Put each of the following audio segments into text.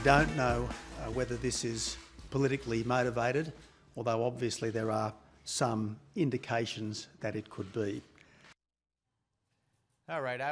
don't know whether this is politically motivated, although obviously there are some indications that it could be. All right, I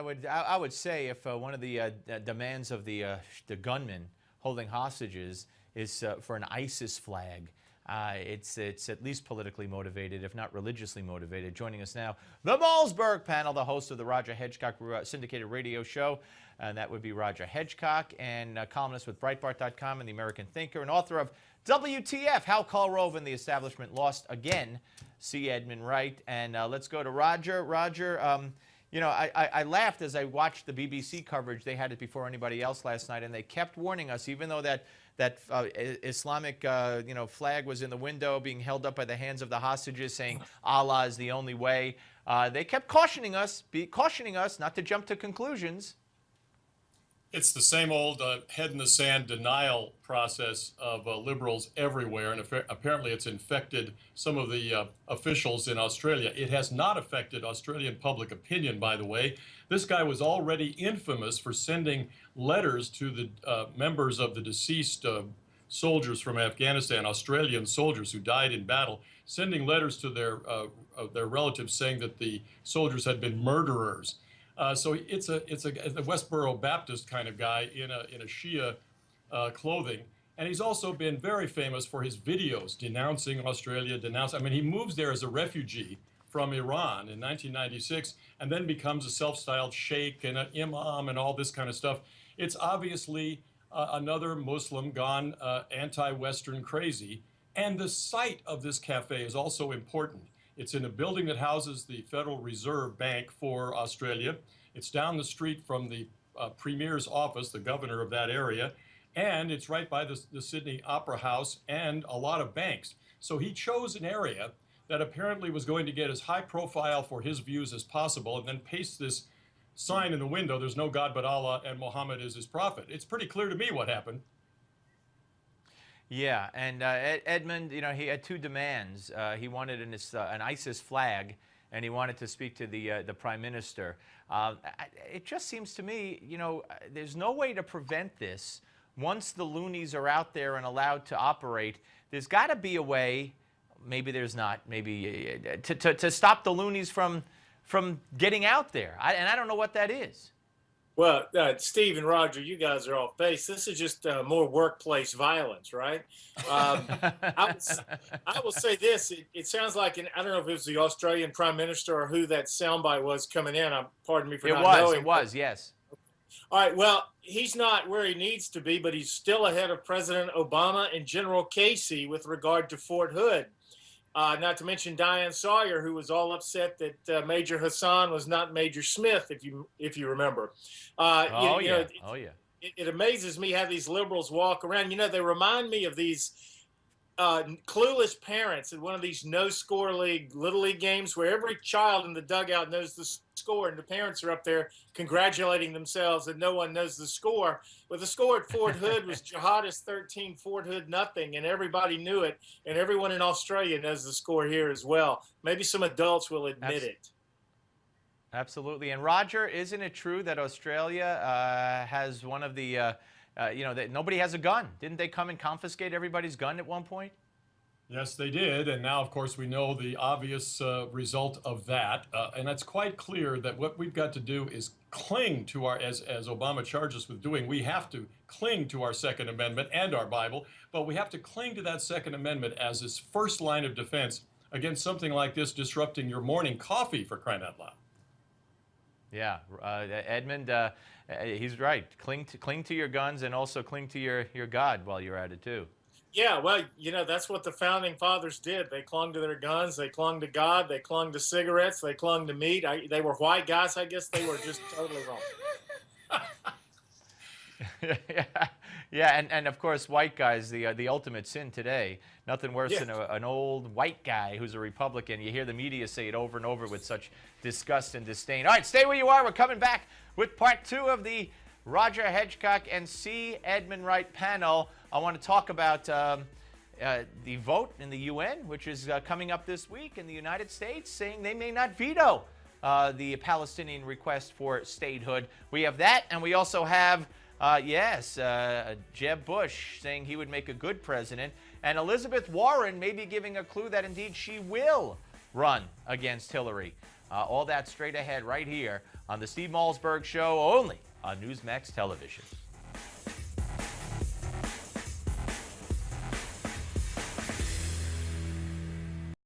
would say if one of the demands of the gunman holding hostages is for an ISIS flag, it's at least politically motivated, if not religiously motivated. Joining us now, the Malzberg panel, the host of the Roger Hedgecock syndicated radio show, and that would be Roger Hedgecock, and columnist with Breitbart.com and the American Thinker, and author of WTF, How Rove and the Establishment Lost Again. See Edmund Wright. And let's go to Roger. Roger, you know, I laughed as I watched the BBC coverage. They had it before anybody else last night, and they kept warning us, even though that Islamic flag was in the window being held up by the hands of the hostages, saying Allah is the only way. They kept cautioning us not to jump to conclusions. It's the same old head in the sand denial process of liberals everywhere, and apparently it's infected some of the officials in Australia. It has not affected Australian public opinion, by the way. This guy was already infamous for sending letters to the members of the deceased soldiers from Afghanistan, Australian soldiers who died in battle, sending letters to their relatives saying that the soldiers had been murderers. So it's a Westboro Baptist kind of guy in a Shia clothing, and he's also been very famous for his videos denouncing Australia. I mean, he moves there as a refugee from Iran in 1996, and then becomes a self-styled sheikh and an imam and all this kind of stuff. It's obviously another Muslim gone anti-Western crazy, and the site of this cafe is also important. It's in a building that houses the Federal Reserve Bank for Australia. It's down the street from the Premier's office, the governor of that area, and it's right by the Sydney Opera House and a lot of banks. So he chose an area that apparently was going to get as high profile for his views as possible, and then paste this sign in the window, "There's no God but Allah and Muhammad is his prophet." It's pretty clear to me what happened. Yeah, and Edmund, you know, he had two demands. He wanted an ISIS flag, and he wanted to speak to the Prime Minister. It just seems to me, you know, there's no way to prevent this. Once the loonies are out there and allowed to operate, there's got to be a way, maybe there's not, maybe to stop the loonies from getting out there. And I don't know what that is. Well, Steve and Roger, you guys are off base. This is just more workplace violence, right? I will say this. It sounds like, I don't know if it was the Australian Prime Minister or who that soundbite was coming in. Pardon me for not knowing. It was, yes. All right, well, he's not where he needs to be, but he's still ahead of President Obama and General Casey with regard to Fort Hood. Not to mention Diane Sawyer, who was all upset that Major Hassan was not Major Smith, if you remember. It amazes me how these liberals walk around. You know, they remind me of these clueless parents at one of these no-score league, little league games where every child in the dugout knows the score, and the parents are up there congratulating themselves and no one knows the score. But the score at Fort Hood was Jihadist 13, Fort Hood nothing, and everybody knew it, and everyone in Australia knows the score here as well. Maybe some adults will admit it. Absolutely. And Roger, isn't it true that Australia has one of the, that nobody has a gun? Didn't they come and confiscate everybody's gun at one point? Yes, they did. And now, of course, we know the obvious result of that. And it's quite clear that what we've got to do is cling to our, as Obama charged us with doing, we have to cling to our Second Amendment and our Bible, but we have to cling to that Second Amendment as this first line of defense against something like this disrupting your morning coffee, for crying out loud. Yeah, Edmund, he's right. Cling to your guns, and also cling to your God while you're at it too. Yeah, well, you know, that's what the founding fathers did. They clung to their guns, they clung to God, they clung to cigarettes, they clung to meat. They were white guys. I guess they were just totally wrong. Yeah, and of course, white guys, the ultimate sin today. Nothing worse than an old white guy who's a Republican. You hear the media say it over and over with such disgust and disdain. All right, stay where you are. We're coming back with part 2 of the Roger Hedgecock and C. Edmund Wright panel. I want to talk about the vote in the UN, which is coming up this week in the United States, saying they may not veto the Palestinian request for statehood. We have that, and we also have Yes, Jeb Bush saying he would make a good president, and Elizabeth Warren maybe giving a clue that indeed she will run against Hillary. All that straight ahead right here on the Steve Malzberg Show, only on Newsmax Television.